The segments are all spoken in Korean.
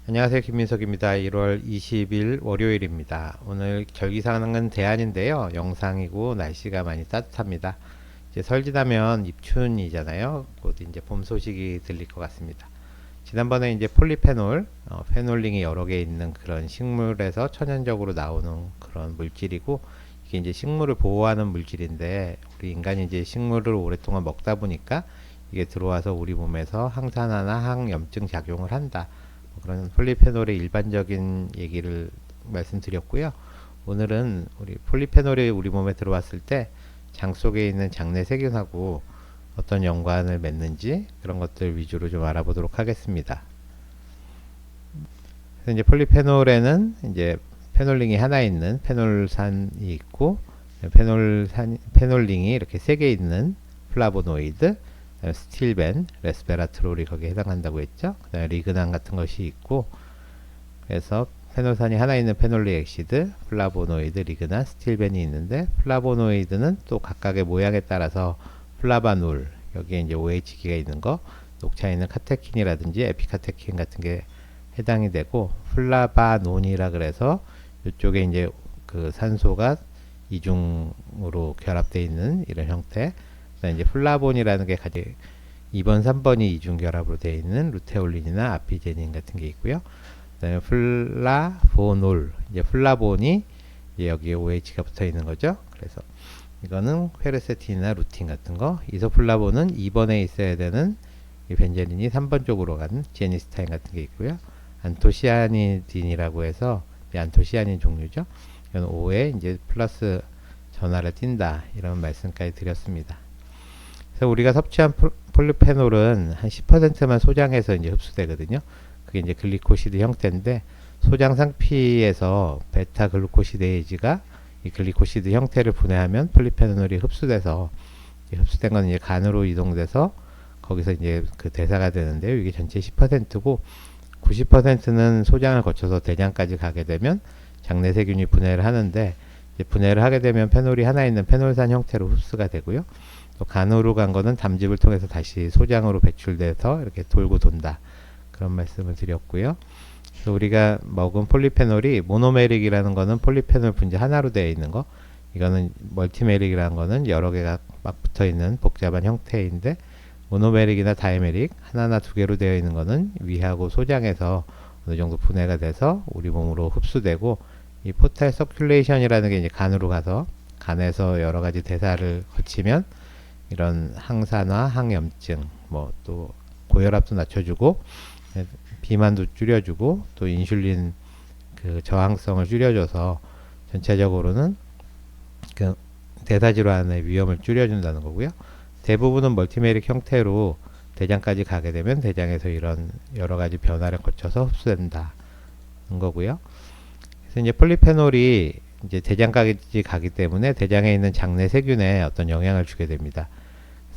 안녕하세요. 김민석입니다. 1월 20일 월요일입니다. 오늘 절기상은 대안인데요. 영상이고 날씨가 많이 따뜻합니다. 이제 설 지나면 입춘이잖아요. 곧 이제 봄 소식이 들릴 것 같습니다. 지난번에 이제 폴리페놀, 페놀링이 여러 개 있는 그런 식물에서 천연적으로 나오는 그런 물질이고, 이게 이제 식물을 보호하는 물질인데, 우리 인간이 이제 식물을 오랫동안 먹다 보니까 이게 들어와서 우리 몸에서 항산화나 항염증 작용을 한다. 그런 폴리페놀의 일반적인 얘기를 말씀드렸고요. 오늘은 우리 폴리페놀이 우리 몸에 들어왔을 때 장 속에 있는 장내 세균하고 어떤 연관을 맺는지 그런 것들 위주로 좀 알아보도록 하겠습니다. 그래서 이제 폴리페놀에는 이제 페놀링이 하나 있는 페놀산이 있고, 페놀링이 이렇게 세 개 있는 플라보노이드, 스틸벤, 레스베라트롤이 거기에 해당한다고 했죠. 그다음에 리그난 같은 것이 있고, 그래서 페놀산이 하나 있는 페놀릭 액시드, 플라보노이드, 리그난, 스틸벤이 있는데, 플라보노이드는 또 각각의 모양에 따라서 플라바놀, 여기에 이제 OH기가 있는 거, 녹차 있는 카테킨이라든지 에피카테킨 같은 게 해당이 되고, 플라바논이라 그래서 이쪽에 이제 그 산소가 이중으로 결합되어 있는 이런 형태. 이제 플라본이라는 게 가장 2번, 3번이 이중 결합으로 되어 있는 루테올린이나 아피제닌 같은 게 있고요. 그다음에 플라보놀, 이제 플라본이 이제 여기에 OH가 붙어 있는 거죠. 그래서 이거는 퀘르세틴이나 루틴 같은 거. 이소플라본은 2번에 있어야 되는 이 벤제린이 3번 쪽으로 가는 제니스타인 같은 게 있고요. 안토시아니딘이라고 해서 이 안토시아닌 종류죠. 이건 5에 이제 플러스 전하를 띈다, 이런 말씀까지 드렸습니다. 그래서 우리가 섭취한 폴리페놀은 한 10%만 소장해서 이제 흡수되거든요. 그게 이제 글리코시드 형태인데, 소장 상피에서 베타 글루코시데이즈가 이 글리코시드 형태를 분해하면 폴리페놀이 흡수돼서, 흡수된 건 이제 간으로 이동돼서 거기서 이제 그 대사가 되는데요. 이게 전체 10%고, 90%는 소장을 거쳐서 대장까지 가게 되면 장내 세균이 분해를 하는데, 이제 분해를 하게 되면 페놀이 하나 있는 페놀산 형태로 흡수가 되고요. 또 간으로 간 거는 담즙을 통해서 다시 소장으로 배출돼서 이렇게 돌고 돈다, 그런 말씀을 드렸고요. 그래서 우리가 먹은 폴리페놀이 모노메릭이라는 거는 폴리페놀 분자 하나로 되어 있는 거, 이거는 멀티메릭이라는 거는 여러 개가 막 붙어 있는 복잡한 형태인데, 모노메릭이나 다이메릭 하나나 두 개로 되어 있는 거는 위하고 소장에서 어느 정도 분해가 돼서 우리 몸으로 흡수되고, 이 포탈 서큘레이션이라는 게 이제 간으로 가서 간에서 여러 가지 대사를 거치면 이런 항산화, 항염증, 뭐 또 고혈압도 낮춰주고, 비만도 줄여주고, 또 인슐린 그 저항성을 줄여줘서 전체적으로는 그 대사 질환의 위험을 줄여준다는 거고요. 대부분은 멀티메릭 형태로 대장까지 가게 되면 대장에서 이런 여러 가지 변화를 거쳐서 흡수된다는 거고요. 그래서 이제 폴리페놀이 이제 대장까지 가기 때문에 대장에 있는 장내 세균에 어떤 영향을 주게 됩니다.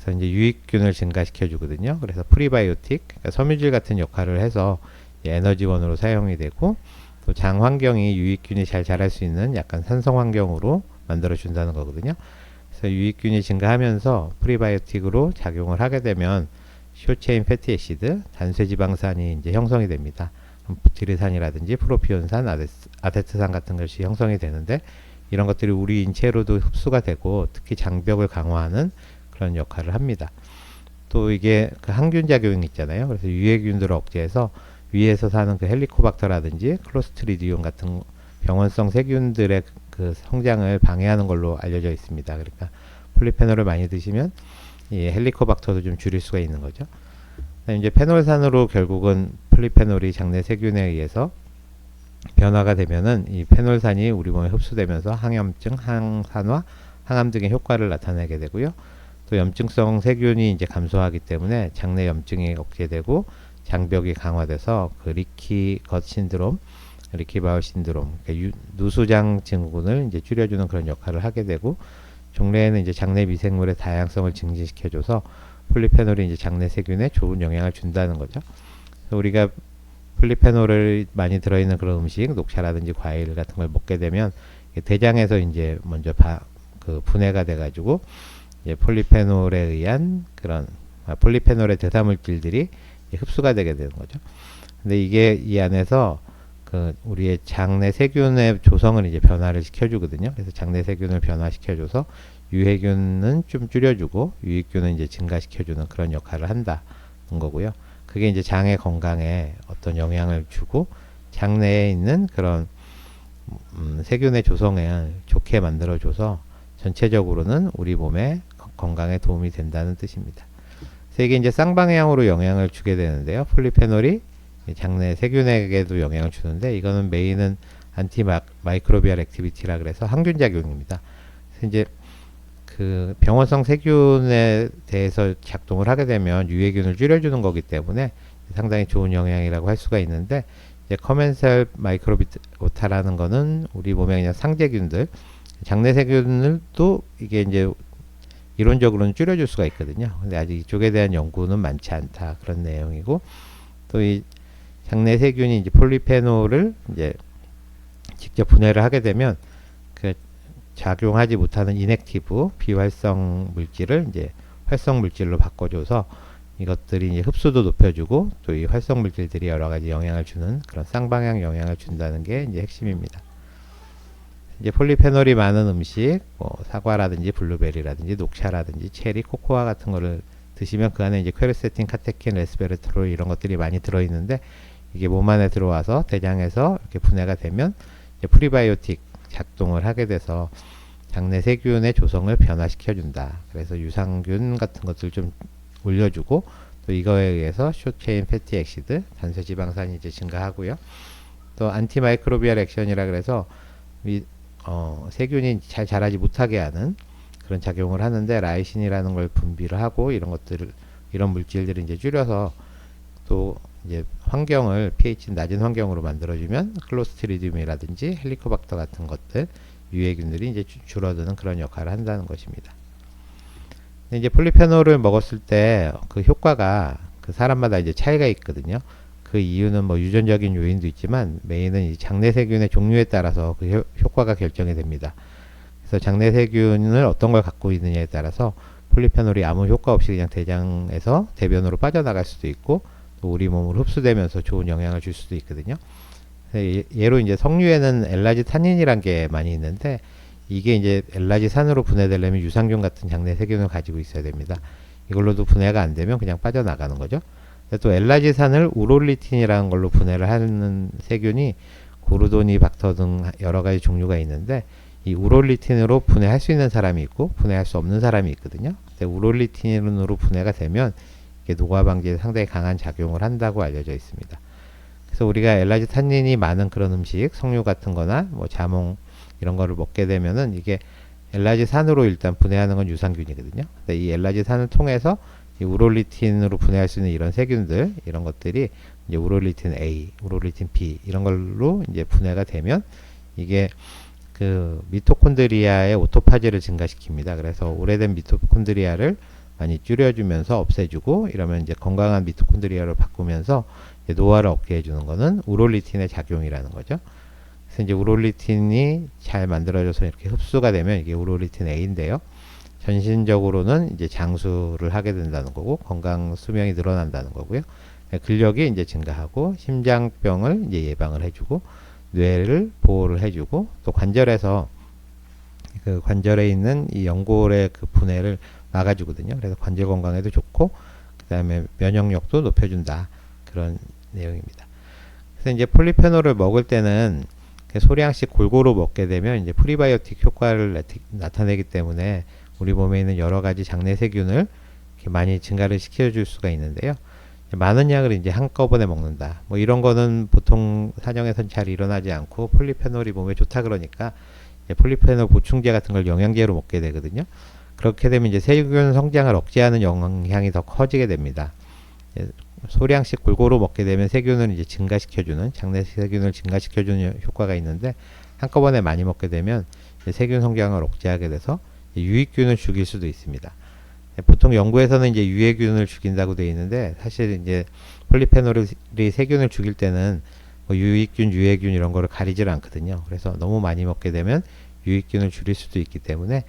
그래서 이제 유익균을 증가시켜 주거든요. 그래서 프리바이오틱, 그러니까 섬유질 같은 역할을 해서 에너지원으로 사용이 되고, 또 장 환경이 유익균이 잘 자랄 수 있는 약간 산성 환경으로 만들어 준다는 거거든요. 그래서 유익균이 증가하면서 프리바이오틱으로 작용을 하게 되면 숏체인 패티애시드, 단쇄지방산이 이제 형성이 됩니다. 부티르산이라든지 프로피온산, 아데트산 같은 것이 형성이 되는데, 이런 것들이 우리 인체로도 흡수가 되고 특히 장벽을 강화하는 그런 역할을 합니다. 또 이게 그 항균 작용이 있잖아요. 그래서 유해균들을 억제해서 위에서 사는 그 헬리코박터라든지 클로스트리디움 같은 병원성 세균들의 그 성장을 방해하는 걸로 알려져 있습니다. 그러니까 폴리페놀을 많이 드시면 이 헬리코박터도 좀 줄일 수가 있는 거죠. 이제 페놀산으로 결국은 폴리페놀이 장내 세균에 의해서 변화가 되면은 이 페놀산이 우리 몸에 흡수되면서 항염증, 항산화, 항암 등의 효과를 나타내게 되고요. 또 염증성 세균이 이제 감소하기 때문에 장내 염증이 억제되고 장벽이 강화돼서 그 리키 겉 신드롬, 리키 바울 신드롬, 그러니까 누수장 증후군을 이제 줄여주는 그런 역할을 하게 되고, 종래에는 이제 장내 미생물의 다양성을 증진시켜줘서 폴리페놀이 이제 장내 세균에 좋은 영향을 준다는 거죠. 그래서 우리가 폴리페놀을 많이 들어있는 그런 음식, 녹차라든지 과일 같은 걸 먹게 되면 대장에서 이제 먼저 그 분해가 돼가지고 폴리페놀에 의한 그런 폴리페놀의 대사물질들이 흡수가 되게 되는 거죠. 근데 이게 이 안에서 그 우리의 장내 세균의 조성을 이제 변화를 시켜주거든요. 그래서 장내 세균을 변화시켜줘서 유해균은 좀 줄여주고 유익균은 이제 증가시켜주는 그런 역할을 한다는 거고요. 그게 이제 장의 건강에 어떤 영향을 주고 장내에 있는 그런 세균의 조성을 좋게 만들어줘서 전체적으로는 우리 몸의 건강에 도움이 된다는 뜻입니다. 그래서 이게 이제 쌍방향으로 영향을 주게 되는데요. 폴리페놀이 장내 세균에게도 영향을 주는데 이거는 메인은 안티마이크로비얼 액티비티라 그래서 항균 작용입니다. 그래서 이제 그 병원성 세균에 대해서 작동을 하게 되면 유해균을 줄여주는 거기 때문에 상당히 좋은 영향이라고 할 수가 있는데 이제 커멘셀 마이크로비오타라는 거는 우리 몸에 그냥 상재균들 장내 세균을도 이게 이제 이론적으로는 줄여줄 수가 있거든요. 근데 아직 이쪽에 대한 연구는 많지 않다 그런 내용이고 또 이 장내 세균이 이제 폴리페놀을 이제 직접 분해를 하게 되면 그 작용하지 못하는 이넥티브 비활성 물질을 이제 활성 물질로 바꿔줘서 이것들이 이제 흡수도 높여주고 또 이 활성 물질들이 여러 가지 영향을 주는 그런 쌍방향 영향을 준다는 게 이제 핵심입니다. 이제 폴리페놀이 많은 음식, 뭐 사과라든지 블루베리라든지 녹차라든지 체리, 코코아 같은 거를 드시면 그 안에 이제 퀘르세틴, 카테킨, 레스베르트롤 이런 것들이 많이 들어있는데 이게 몸 안에 들어와서 대장에서 이렇게 분해가 되면 이제 프리바이오틱 작동을 하게 돼서 장내 세균의 조성을 변화시켜준다. 그래서 유산균 같은 것들 좀 올려주고 또 이거에 의해서 숏체인 패티 액시드, 단세지방산이 이제 증가하고요. 또 안티마이크로비얼 액션이라 그래서 세균이 잘 자라지 못하게 하는 그런 작용을 하는데 라이신이라는 걸 분비를 하고 이런 것들을 이런 물질들을 이제 줄여서 또 이제 환경을 pH 낮은 환경으로 만들어주면 클로스트리디움이라든지 헬리코박터 같은 것들 유해균들이 이제 줄어드는 그런 역할을 한다는 것입니다. 이제 폴리페놀을 먹었을 때 그 효과가 그 사람마다 이제 차이가 있거든요. 그 이유는 뭐 유전적인 요인도 있지만 메인은 이 장내 세균의 종류에 따라서 그 효과가 결정이 됩니다. 그래서 장내 세균을 어떤 걸 갖고 있느냐에 따라서 폴리페놀이 아무 효과 없이 그냥 대장에서 대변으로 빠져나갈 수도 있고 또 우리 몸으로 흡수되면서 좋은 영향을 줄 수도 있거든요. 예로 이제 석류에는 엘라지타닌이란 게 많이 있는데 이게 이제 엘라지산으로 분해되려면 유산균 같은 장내 세균을 가지고 있어야 됩니다. 이걸로도 분해가 안 되면 그냥 빠져나가는 거죠. 또 엘라지산을 우롤리틴이라는 걸로 분해를 하는 세균이 고르도니박터 등 여러 가지 종류가 있는데 이 우롤리틴으로 분해할 수 있는 사람이 있고 분해할 수 없는 사람이 있거든요. 근데 우롤리틴으로 분해가 되면 이게 노화 방지에 상당히 강한 작용을 한다고 알려져 있습니다. 그래서 우리가 엘라지타닌이 많은 그런 음식, 석류 같은 거나 뭐 자몽 이런 거를 먹게 되면은 이게 엘라지산으로 일단 분해하는 건 유산균이거든요. 근데 이 엘라지산을 통해서 이 우롤리틴으로 분해할 수 있는 이런 세균들, 이런 것들이 이제 우롤리틴 A, 우롤리틴 B 이런 걸로 이제 분해가 되면 이게 그 미토콘드리아의 오토파지를 증가시킵니다. 그래서 오래된 미토콘드리아를 많이 줄여주면서 없애주고 이러면 이제 건강한 미토콘드리아로 바꾸면서 이제 노화를 없게 해주는 거는 우롤리틴의 작용이라는 거죠. 그래서 이제 우롤리틴이 잘 만들어져서 이렇게 흡수가 되면 이게 우롤리틴 A인데요. 전신적으로는 이제 장수를 하게 된다는 거고 건강 수명이 늘어난다는 거고요. 근력이 이제 증가하고 심장병을 이제 예방을 해주고 뇌를 보호를 해주고 또 관절에서 그 관절에 있는 이 연골의 그 분해를 막아주거든요. 그래서 관절 건강에도 좋고 그 다음에 면역력도 높여준다 그런 내용입니다. 그래서 이제 폴리페놀을 먹을 때는 소량씩 골고루 먹게 되면 이제 프리바이오틱 효과를 나타내기 때문에 우리 몸에 있는 여러 가지 장내 세균을 이렇게 많이 증가를 시켜줄 수가 있는데요. 많은 양을 이제 한꺼번에 먹는다. 뭐 이런 거는 보통 사정에선 잘 일어나지 않고 폴리페놀이 몸에 좋다 그러니까 폴리페놀 보충제 같은 걸 영양제로 먹게 되거든요. 그렇게 되면 이제 세균 성장을 억제하는 영향이 더 커지게 됩니다. 소량씩 골고루 먹게 되면 세균을 이제 증가시켜주는 장내 세균을 증가시켜주는 효과가 있는데 한꺼번에 많이 먹게 되면 세균 성장을 억제하게 돼서 유익균을 죽일 수도 있습니다. 보통 연구에서는 이제 유해균을 죽인다고 되어 있는데 사실 이제 폴리페놀이 세균을 죽일 때는 뭐 유익균, 유해균 이런 거를 가리질 않거든요. 그래서 너무 많이 먹게 되면 유익균을 줄일 수도 있기 때문에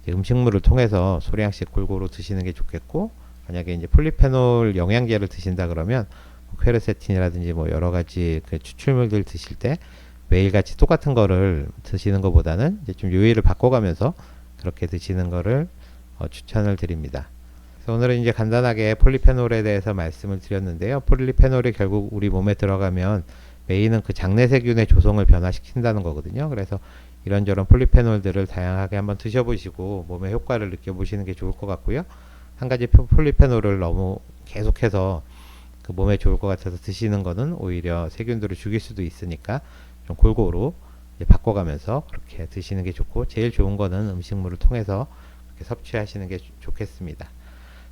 음식물을 통해서 소량씩 골고루 드시는 게 좋겠고 만약에 이제 폴리페놀 영양제를 드신다 그러면 퀘르세틴이라든지 뭐 여러 가지 그 추출물들 드실 때 매일같이 똑같은 거를 드시는 것보다는 이제 좀 요일을 바꿔가면서 그렇게 드시는 거를 추천을 드립니다. 그래서 오늘은 이제 간단하게 폴리페놀에 대해서 말씀을 드렸는데요. 폴리페놀이 결국 우리 몸에 들어가면 메인은 그 장내세균의 조성을 변화시킨다는 거거든요. 그래서 이런저런 폴리페놀들을 다양하게 한번 드셔보시고 몸의 효과를 느껴보시는 게 좋을 것 같고요. 한 가지 폴리페놀을 너무 계속해서 그 몸에 좋을 것 같아서 드시는 거는 오히려 세균들을 죽일 수도 있으니까 좀 골고루 바꿔가면서 그렇게 드시는 게 좋고, 제일 좋은 거는 음식물을 통해서 그렇게 섭취하시는 게 좋겠습니다.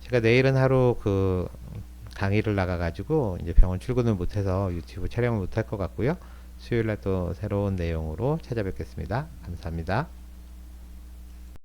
제가 내일은 하루 그 강의를 나가가지고 이제 병원 출근을 못해서 유튜브 촬영을 못할 것 같고요. 수요일날 또 새로운 내용으로 찾아뵙겠습니다. 감사합니다.